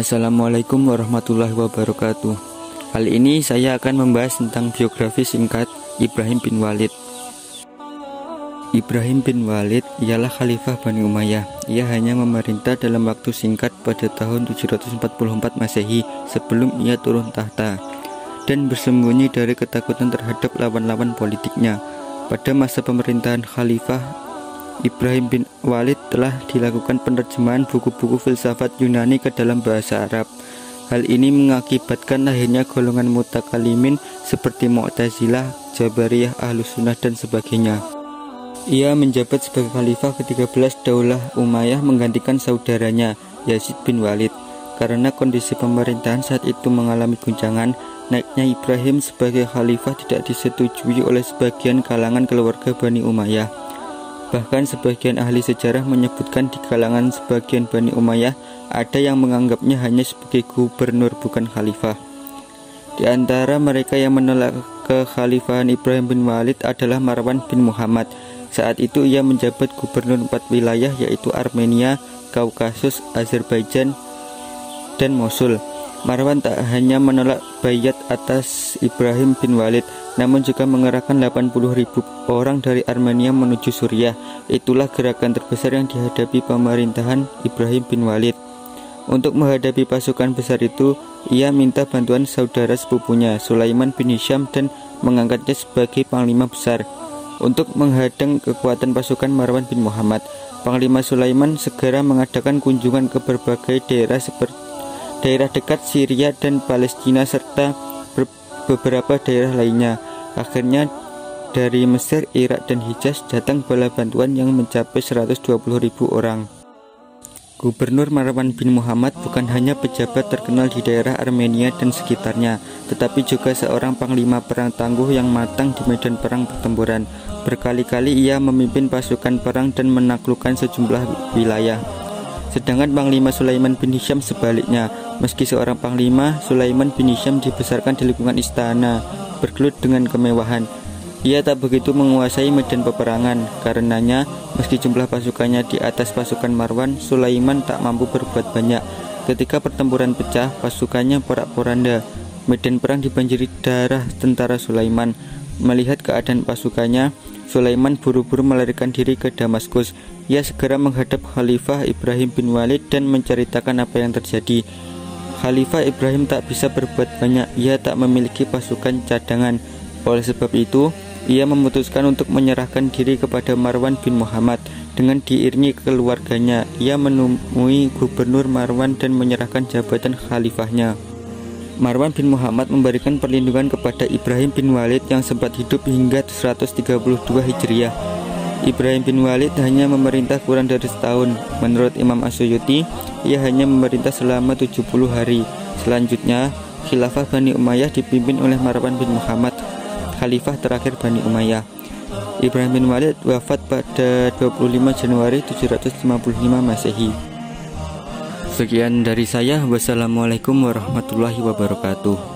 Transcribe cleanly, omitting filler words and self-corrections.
Assalamualaikum warahmatullahi wabarakatuh. Kali ini saya akan membahas tentang biografi singkat Ibrahim bin Walid. Ibrahim bin Walid ialah Khalifah Bani Umayyah. Ia hanya memerintah dalam waktu singkat pada tahun 744 Masehi sebelum ia turun tahta dan bersembunyi dari ketakutan terhadap lawan-lawan politiknya. Pada masa pemerintahan Khalifah Ibrahim bin Walid telah dilakukan penerjemahan buku-buku filsafat Yunani ke dalam bahasa Arab. Hal ini mengakibatkan lahirnya golongan mutakalimin seperti Mu'tazilah, Jabariyah, Ahlus Sunnah dan sebagainya. Ia menjabat sebagai khalifah ke-13 Daulah Umayyah menggantikan saudaranya Yazid bin Walid. Karena kondisi pemerintahan saat itu mengalami guncangan, naiknya Ibrahim sebagai khalifah tidak disetujui oleh sebagian kalangan keluarga Bani Umayyah. Bahkan sebagian ahli sejarah menyebutkan di kalangan sebagian Bani Umayyah ada yang menganggapnya hanya sebagai gubernur bukan khalifah. Di antara mereka yang menolak kekhalifahan Ibrahim bin Walid adalah Marwan bin Muhammad. Saat itu ia menjabat gubernur 4 wilayah yaitu Armenia, Kaukasus, Azerbaijan, dan Mosul. Marwan tak hanya menolak baiat atas Ibrahim bin Walid, namun juga mengerahkan 80.000 orang dari Armenia menuju Suriah. Itulah gerakan terbesar yang dihadapi pemerintahan Ibrahim bin Walid. Untuk menghadapi pasukan besar itu, ia minta bantuan saudara sepupunya Sulaiman bin Hisham dan mengangkatnya sebagai panglima besar. Untuk menghadang kekuatan pasukan Marwan bin Muhammad, Panglima Sulaiman segera mengadakan kunjungan ke berbagai daerah seperti daerah dekat Syria dan Palestina serta beberapa daerah lainnya. Akhirnya dari Mesir, Irak, dan Hijaz datang bala bantuan yang mencapai 120.000 orang. Gubernur Marwan bin Muhammad bukan hanya pejabat terkenal di daerah Armenia dan sekitarnya, tetapi juga seorang panglima perang tangguh yang matang di medan perang pertempuran. Berkali-kali ia memimpin pasukan perang dan menaklukkan sejumlah wilayah. Sedangkan Panglima Sulaiman bin Hisham sebaliknya, meski seorang panglima, Sulaiman bin Hisham dibesarkan di lingkungan istana, bergelut dengan kemewahan. Ia tak begitu menguasai medan peperangan. Karenanya, meski jumlah pasukannya di atas pasukan Marwan, Sulaiman tak mampu berbuat banyak. Ketika pertempuran pecah, pasukannya porak-poranda. Medan perang dibanjiri darah tentara Sulaiman. Melihat keadaan pasukannya, Sulaiman buru-buru melarikan diri ke Damaskus. Ia segera menghadap Khalifah Ibrahim bin Walid dan menceritakan apa yang terjadi. Khalifah Ibrahim tak bisa berbuat banyak, ia tak memiliki pasukan cadangan. Oleh sebab itu, ia memutuskan untuk menyerahkan diri kepada Marwan bin Muhammad. Dengan diiringi keluarganya, ia menemui Gubernur Marwan dan menyerahkan jabatan khalifahnya. Marwan bin Muhammad memberikan perlindungan kepada Ibrahim bin Walid yang sempat hidup hingga 132 Hijriah. Ibrahim bin Walid hanya memerintah kurang dari setahun. Menurut Imam As-Suyuti, ia hanya memerintah selama 70 hari. Selanjutnya, Khilafah Bani Umayyah dipimpin oleh Marwan bin Muhammad, Khalifah terakhir Bani Umayyah. Ibrahim bin Walid wafat pada 25 Januari 755 Masehi. Sekian dari saya. Wassalamualaikum warahmatullahi wabarakatuh.